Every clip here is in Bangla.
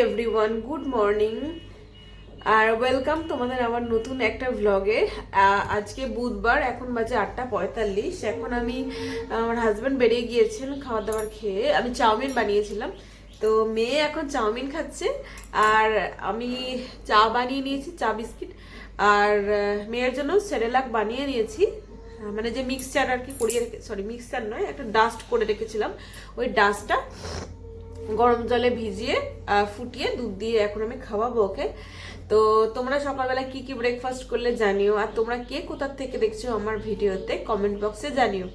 এভরিওয়ান, গুড মর্নিং আর ওয়েলকাম তোমাদের আমার নতুন একটা ভ্লগে। আজকে বুধবার, এখন বাজে 8:45। এখন আমার হাজব্যান্ড বেরিয়ে গিয়েছেন খাবার দাবার খেয়ে। আমি চাউমিন বানিয়েছিলাম, তো মেয়ে এখন চাউমিন খাচ্ছে আর আমি চা বানিয়ে নিয়েছি, চা বিস্কিট। আর মেয়ের জন্য সেরেলাক বানিয়ে নিয়েছি, মানে যে মিক্সচার আর কি করিয়ে সরি মিক্সচার নয়, একটা ডাস্ট করে রেখেছিলাম। ওই ডাস্টটা গরম জলে ভিজিয়ে ফুটিয়ে দুধ দিয়ে এখন আমি খাওয়াবো ওকে। তো তোমরা সকালবেলা কি কি ব্রেকফাস্ট করলে জানিও, আর তোমরা কে কোথার থেকে দেখছো আমার ভিডিওতে কমেন্ট বক্সে জানিও।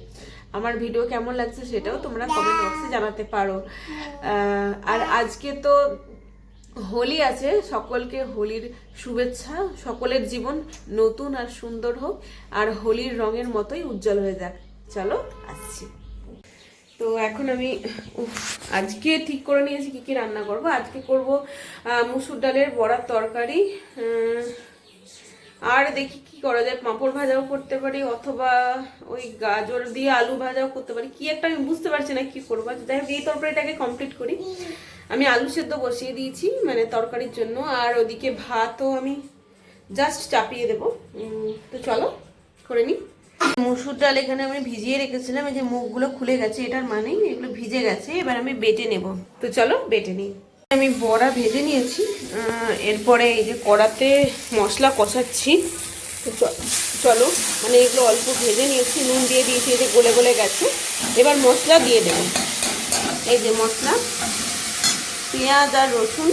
আমার ভিডিও কেমন লাগছে সেটাও তোমরা কমেন্ট বক্সে জানাতে পারো। আর আজকে তো হোলি আছে, সকলকে হোলির শুভেচ্ছা। সকলের জীবন নতুন আর সুন্দর হোক, আর হোলির রঙের মতোই উজ্জ্বল হয়ে যাক। চলো আসছি। তো এখন আমি আজকে ঠিক করে নিয়েছি কি কি রান্না করব। আজকে করব মুসুর ডালের বড়ার তরকারি, আর দেখি কি করা যায়। পাঁপড় ভাজাও করতে পারি, অথবা ওই গাজর দিয়ে আলু ভাজাও করতে পারি। কি একটা আমি বুঝতে পারছি না কি করবো। যাই হোক এই তরকারিটাকে কমপ্লিট করি। আমি আলু সেদ্ধ বসিয়ে দিয়েছি মানে তরকারির জন্য, আর ওদিকে ভাতও আমি জাস্ট চাপিয়ে দেবো। তো চলো করে নিই। মুসুর ডাল এখানে আমি ভিজিয়ে রেখেছিলাম, এই যে মুখগুলো খুলে গেছে, এটার মানে এগুলো ভিজে গেছে। এবার আমি বেটে নেব। তো চলো বেটে নিই। আমি বড়া ভেজে নিয়েছি, এরপরে এই যে কড়াতে মশলা কষাচ্ছি। তো চলো, মানে এগুলো অল্প ভেজে নিয়েছি, নুন দিয়ে দিয়েছি, এই যে গলে গলে গেছে। এবার মশলা দিয়ে দেব। এই যে মশলা, পেঁয়াজ আর রসুন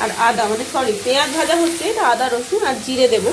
আর আদা, মানে সরি পেঁয়াজ ভাজা হচ্ছে, এটা আদা রসুন আর জিরে দেবো।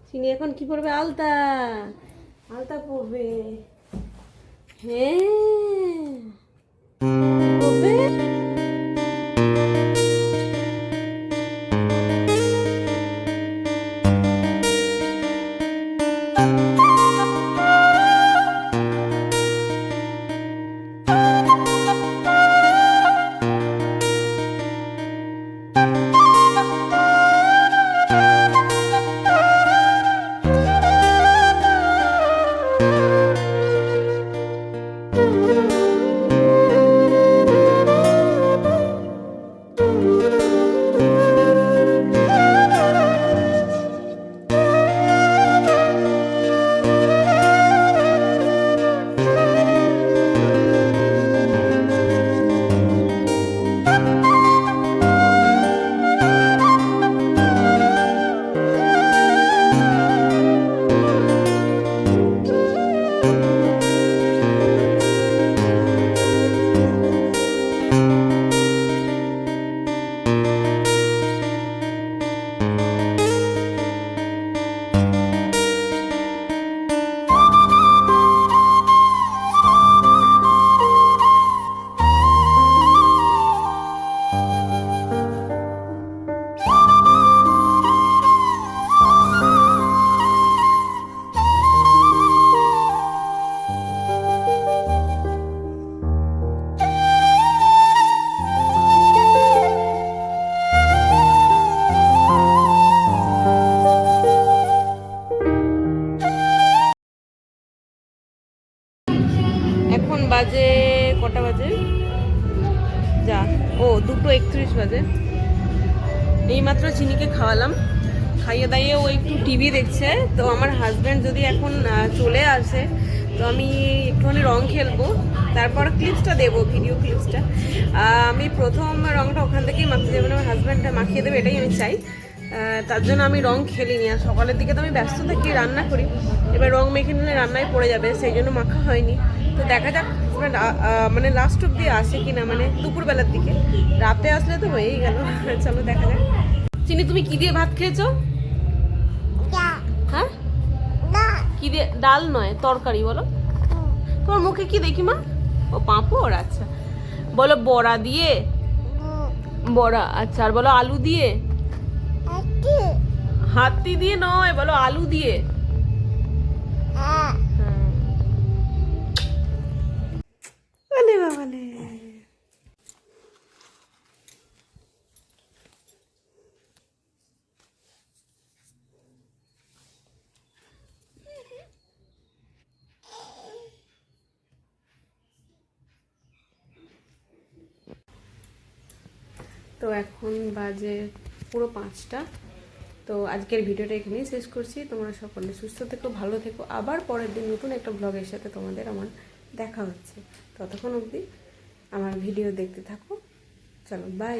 চিনি এখন কি পড়বে? আলতা, আলতা পড়বে। হ্যাঁ পড়বে। এখন বাজে কটা বাজে? যা ও 2:31 বাজে। এইমাত্র চিনিকে খাওয়ালাম, খাইয়ে দাইয়ে ও একটু টিভি দেখছে। তো আমার হাজব্যান্ড যদি এখন চলে আসে তো আমি একটুখানি রং খেলবো, তারপর ক্লিপসটা দেবো, ভিডিও ক্লিপসটা। আমি প্রথম রংটা ওখান থেকেই মাখিয়ে দেবেন, আমার হাজব্যান্ডটা মাখিয়ে দেবে, এটাই আমি চাই। তার জন্য আমি রং খেলিনি। আর সকালের দিকে তো আমি ব্যস্ত থাকি, রান্না করি। এবার রং মেখে নিলে রান্নায় পড়ে যাবে, সেই জন্য মাখা হয়নি। তো দেখা যাক মানে লাস্ট অব্দি আসে কিনা, মানে দুপুরবেলার দিকে। রাতে আসলে তো হয়েই গেল। চলো দেখা যাক। চিনি তুমি কি দিয়ে ভাত খেয়েছো? হ্যাঁ কি দিয়ে? ডাল নয়, তরকারি বলো। তোমার মুখে কি দেখি মা? ও পাঁপড়, আচ্ছা। বলো বড়া দিয়ে। বড়া, আচ্ছা। আর বলো আলু দিয়ে। হাতি দিয়ে নয়, বলো আলু দিয়ে। বলে বাবালে। তো এখন বাজে পুরো 5টা। তো আজকের ভিডিওটা এখানেই শেষ করছি। তোমরা সকলে সুস্থ থেকো, ভালো থেকো। আবার পরের দিন নতুন একটা ব্লগের সাথে তোমাদের আমার দেখা হচ্ছে। ততক্ষণ অবধি আমার ভিডিও দেখতে থাকো। চলো, বাই।